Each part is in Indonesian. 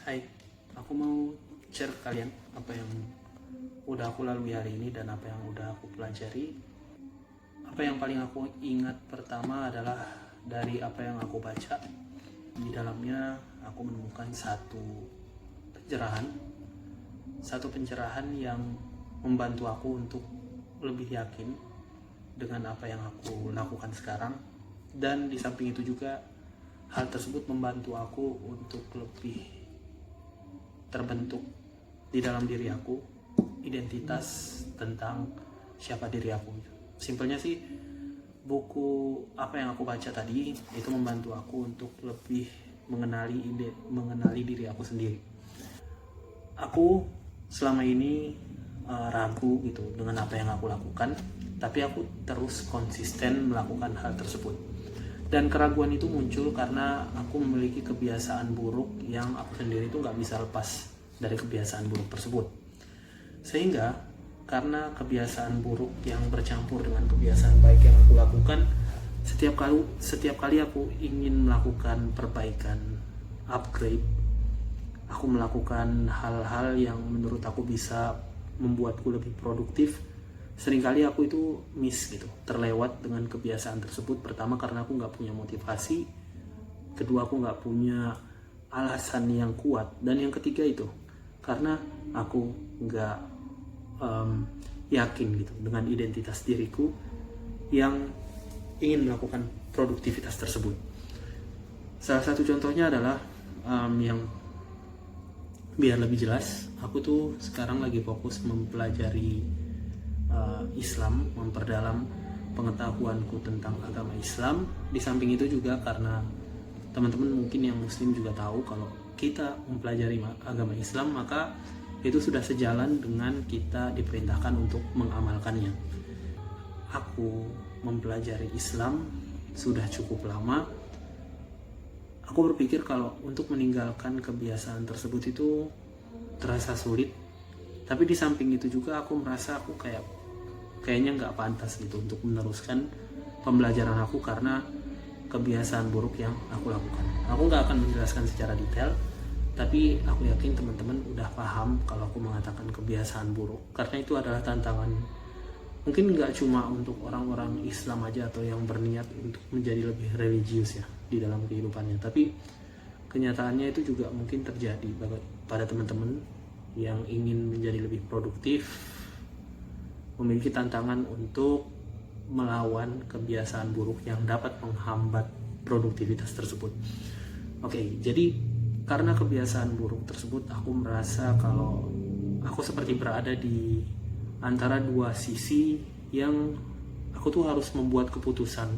Hai, aku mau share ke kalian apa yang udah aku lalui hari ini dan apa yang udah aku pelajari. Apa yang paling aku ingat pertama adalah dari apa yang aku baca. Di dalamnya aku menemukan pencerahan, satu pencerahan yang membantu aku untuk lebih yakin dengan apa yang aku lakukan sekarang. Dan di samping itu juga hal tersebut membantu aku untuk lebih terbentuk di dalam diri aku identitas tentang siapa diri aku. Simpelnya sih, buku apa yang aku baca tadi itu membantu aku untuk lebih mengenali diri aku sendiri. Aku selama ini ragu gitu dengan apa yang aku lakukan, tapi aku terus konsisten melakukan hal tersebut. Dan keraguan itu muncul karena aku memiliki kebiasaan buruk yang aku sendiri itu nggak bisa lepas dari kebiasaan buruk tersebut. Sehingga karena kebiasaan buruk yang bercampur dengan kebiasaan baik yang aku lakukan, setiap kali aku ingin melakukan perbaikan, upgrade, aku melakukan hal-hal yang menurut aku bisa membuatku lebih produktif, seringkali aku itu terlewat dengan kebiasaan tersebut. Pertama karena aku nggak punya motivasi, kedua aku nggak punya alasan yang kuat, dan yang ketiga itu karena aku nggak yakin gitu dengan identitas diriku yang ingin melakukan produktivitas tersebut. Salah satu contohnya adalah yang biar lebih jelas, aku tuh sekarang lagi fokus mempelajari Islam, memperdalam pengetahuanku tentang agama Islam. Di samping itu juga karena teman-teman mungkin yang muslim juga tahu kalau kita mempelajari agama Islam, maka itu sudah sejalan dengan kita diperintahkan untuk mengamalkannya. Aku mempelajari Islam sudah cukup lama. Aku berpikir kalau untuk meninggalkan kebiasaan tersebut itu terasa sulit. Tapi di samping itu juga aku merasa aku kayaknya nggak pantas gitu untuk meneruskan pembelajaran aku karena kebiasaan buruk yang aku lakukan. Aku nggak akan menjelaskan secara detail, tapi aku yakin teman-teman udah paham kalau aku mengatakan kebiasaan buruk, karena itu adalah tantangan. Mungkin nggak cuma untuk orang-orang Islam aja atau yang berniat untuk menjadi lebih religius ya di dalam kehidupannya, tapi kenyataannya itu juga mungkin terjadi pada teman-teman yang ingin menjadi lebih produktif, memiliki tantangan untuk melawan kebiasaan buruk yang dapat menghambat produktivitas tersebut. Oke, jadi karena kebiasaan buruk tersebut, aku merasa kalau aku seperti berada di antara dua sisi yang aku tuh harus membuat keputusan.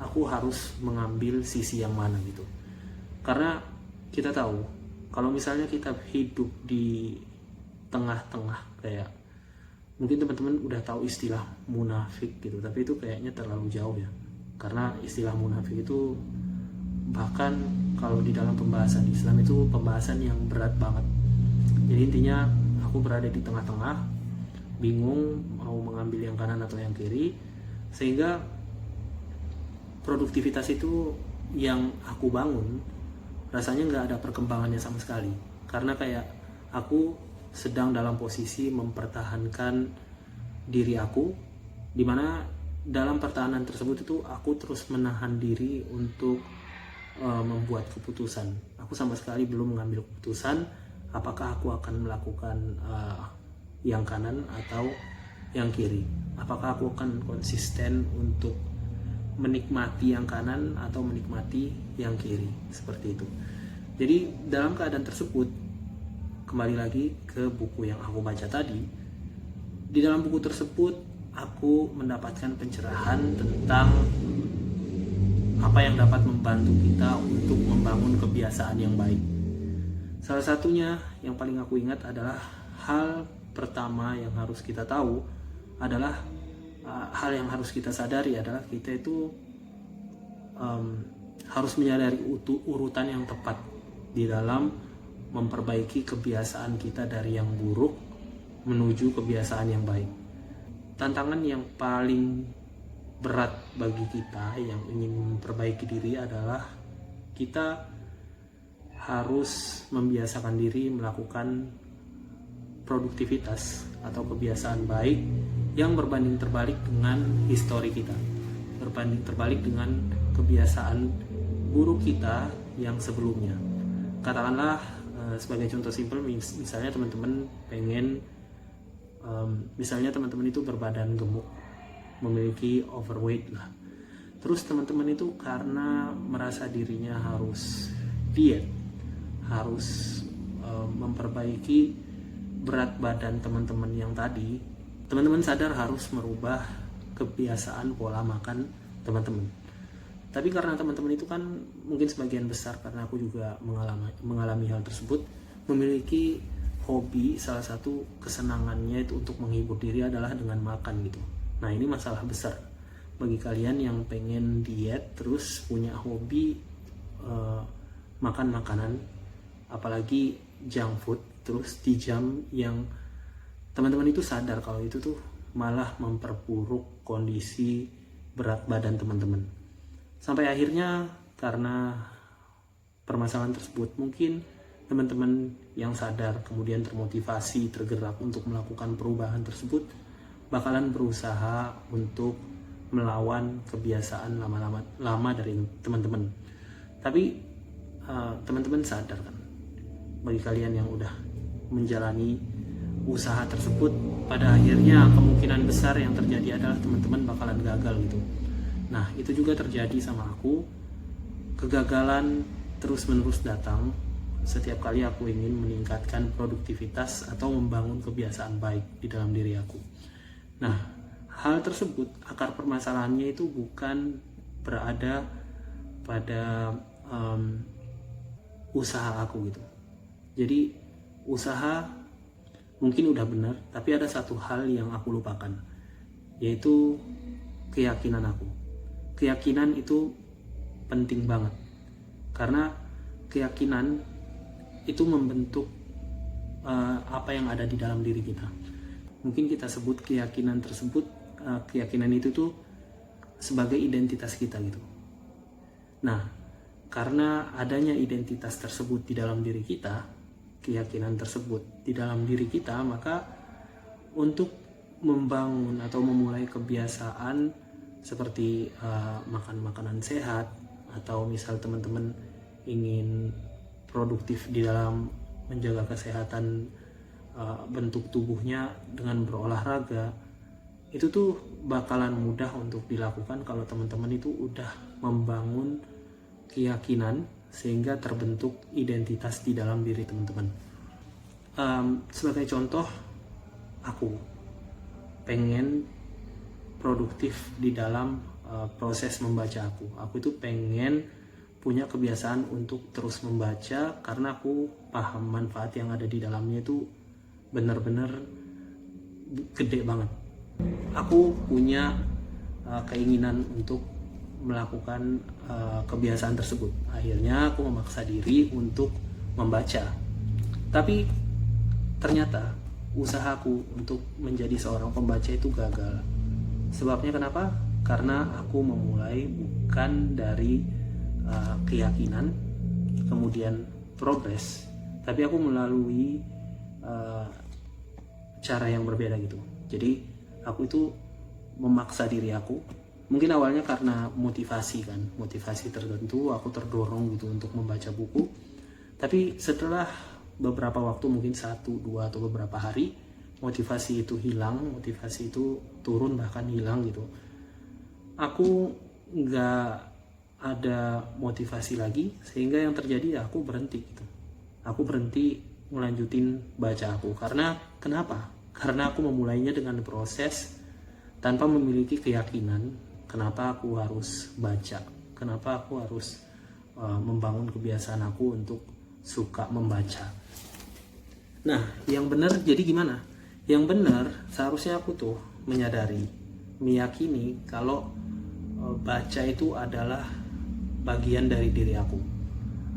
Aku harus mengambil sisi yang mana gitu. Karena kita tahu, kalau misalnya kita hidup di tengah-tengah, kayak mungkin teman-teman udah tahu istilah munafik gitu, tapi itu kayaknya terlalu jauh ya. Karena istilah munafik itu bahkan kalau di dalam pembahasan Islam itu pembahasan yang berat banget. Jadi intinya aku berada di tengah-tengah, bingung mau mengambil yang kanan atau yang kiri, sehingga produktivitas itu yang aku bangun rasanya nggak ada perkembangannya sama sekali. Karena kayak aku sedang dalam posisi mempertahankan diri aku, dimana dalam pertahanan tersebut itu aku terus menahan diri untuk membuat keputusan. Aku sama sekali belum mengambil keputusan apakah aku akan melakukan yang kanan atau yang kiri. Apakah aku akan konsisten untuk menikmati yang kanan atau menikmati yang kiri, seperti itu. Jadi dalam keadaan tersebut, kembali lagi ke buku yang aku baca tadi. Di dalam buku tersebut aku mendapatkan pencerahan tentang apa yang dapat membantu kita untuk membangun kebiasaan yang baik. Salah satunya yang paling aku ingat adalah hal pertama yang harus kita tahu adalah hal yang harus kita sadari adalah kita itu harus menyadari urutan yang tepat di dalam memperbaiki kebiasaan kita dari yang buruk menuju kebiasaan yang baik. Tantangan yang paling berat bagi kita yang ingin memperbaiki diri adalah kita harus membiasakan diri melakukan produktivitas atau kebiasaan baik yang berbanding terbalik dengan histori kita, berbanding terbalik dengan kebiasaan buruk kita yang sebelumnya. Katakanlah sebagai contoh simpel, misalnya teman-teman pengen misalnya teman-teman itu berbadan gemuk, memiliki overweight lah. Terus teman-teman itu karena merasa dirinya harus diet, harus memperbaiki berat badan teman-teman yang tadi, teman-teman sadar harus merubah kebiasaan pola makan teman-teman. Tapi karena teman-teman itu kan mungkin sebagian besar, karena aku juga mengalami hal tersebut, memiliki hobi, salah satu kesenangannya itu untuk menghibur diri adalah dengan makan gitu. Nah ini masalah besar bagi kalian yang pengen diet terus punya hobi makan makanan, apalagi junk food, terus di jam yang teman-teman itu sadar kalau itu tuh malah memperburuk kondisi berat badan teman-teman. Sampai akhirnya karena permasalahan tersebut, mungkin teman-teman yang sadar kemudian termotivasi, tergerak untuk melakukan perubahan tersebut, bakalan berusaha untuk melawan kebiasaan lama dari teman-teman. Tapi teman-teman sadar kan, bagi kalian yang udah menjalani usaha tersebut, pada akhirnya kemungkinan besar yang terjadi adalah teman-teman bakalan gagal gitu. Nah itu juga terjadi sama aku. Kegagalan terus-menerus datang setiap kali aku ingin meningkatkan produktivitas atau membangun kebiasaan baik di dalam diri aku. Nah, hal tersebut, akar permasalahannya itu bukan berada pada usaha aku gitu. Jadi usaha mungkin udah benar, tapi ada satu hal yang aku lupakan, yaitu keyakinan aku. Keyakinan itu penting banget, karena keyakinan itu membentuk apa yang ada di dalam diri kita. Mungkin kita sebut keyakinan tersebut, keyakinan itu tuh sebagai identitas kita gitu. Nah, karena adanya identitas tersebut di dalam diri kita, keyakinan tersebut di dalam diri kita, maka untuk membangun atau memulai kebiasaan seperti makan makanan sehat, atau misal teman-teman ingin produktif di dalam menjaga kesehatan bentuk tubuhnya dengan berolahraga, itu tuh bakalan mudah untuk dilakukan kalau teman-teman itu udah membangun keyakinan sehingga terbentuk identitas di dalam diri teman-teman. Sebagai contoh, aku pengen produktif di dalam proses membaca aku itu pengen punya kebiasaan untuk terus membaca, karena aku paham manfaat yang ada di dalamnya itu benar-benar gede banget. Aku punya keinginan untuk melakukan kebiasaan tersebut. Akhirnya aku memaksa diri untuk membaca. Tapi ternyata usahaku untuk menjadi seorang pembaca itu gagal. Sebabnya kenapa? Karena aku memulai bukan dari keyakinan kemudian progres, tapi aku melalui cara yang berbeda gitu. Jadi aku itu memaksa diri aku, mungkin awalnya karena motivasi tertentu, aku terdorong gitu untuk membaca buku. Tapi setelah beberapa waktu, mungkin 1, 2 atau beberapa hari, motivasi itu hilang, motivasi itu turun, bahkan hilang gitu. Aku nggak ada motivasi lagi, sehingga yang terjadi ya aku berhenti gitu. Aku berhenti melanjutin baca aku. Karena kenapa? Karena aku memulainya dengan proses tanpa memiliki keyakinan. Kenapa aku harus baca? Kenapa aku harus membangun kebiasaan aku untuk suka membaca? Nah, yang benar jadi gimana? Yang benar seharusnya aku tuh meyakini kalau baca itu adalah bagian dari diri aku.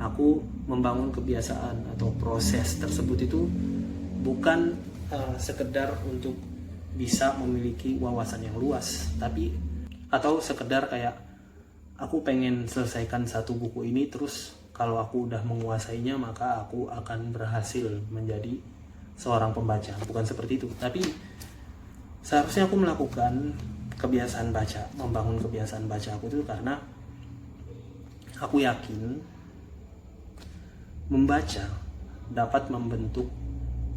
Aku membangun kebiasaan atau proses tersebut itu bukan sekedar untuk bisa memiliki wawasan yang luas, atau sekedar kayak aku pengen selesaikan satu buku ini terus kalau aku udah menguasainya maka aku akan berhasil menjadi seorang pembaca. Bukan seperti itu, tapi seharusnya aku melakukan kebiasaan baca, membangun kebiasaan baca aku itu karena aku yakin membaca dapat membentuk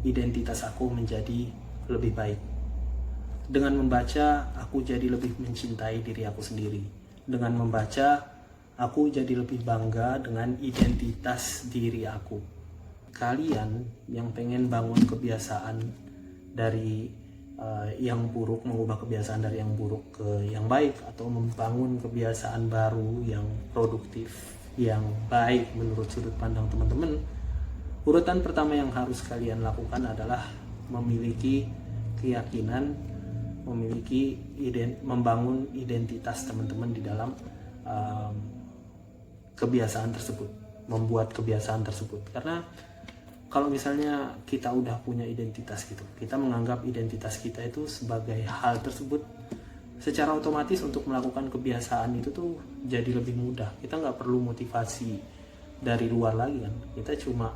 identitas aku menjadi lebih baik. Dengan membaca, aku jadi lebih mencintai diri aku sendiri. Dengan membaca, aku jadi lebih bangga dengan identitas diri aku. Kalian yang pengen bangun kebiasaan dari yang buruk, mengubah kebiasaan dari yang buruk ke yang baik, atau membangun kebiasaan baru yang produktif, yang baik menurut sudut pandang teman-teman, urutan pertama yang harus kalian lakukan adalah memiliki keyakinan, membangun identitas teman-teman di dalam kebiasaan tersebut, membuat kebiasaan tersebut. Karena kalau misalnya kita udah punya identitas gitu, kita menganggap identitas kita itu sebagai hal tersebut, secara otomatis untuk melakukan kebiasaan itu tuh jadi lebih mudah. Kita nggak perlu motivasi dari luar lagi kan, kita cuma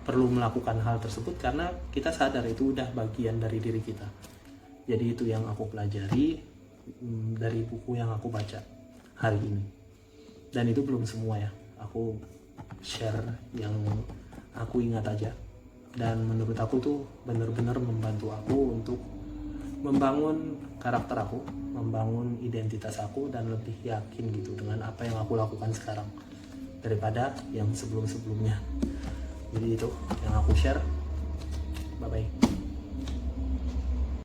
perlu melakukan hal tersebut karena kita sadar itu udah bagian dari diri kita. Jadi itu yang aku pelajari dari buku yang aku baca hari ini. Dan itu belum semua ya, aku share yang aku ingat aja, dan menurut aku tuh benar-benar membantu aku untuk membangun karakter aku, membangun identitas aku, dan lebih yakin gitu dengan apa yang aku lakukan sekarang daripada yang sebelum-sebelumnya. Jadi itu yang aku share. Bye bye.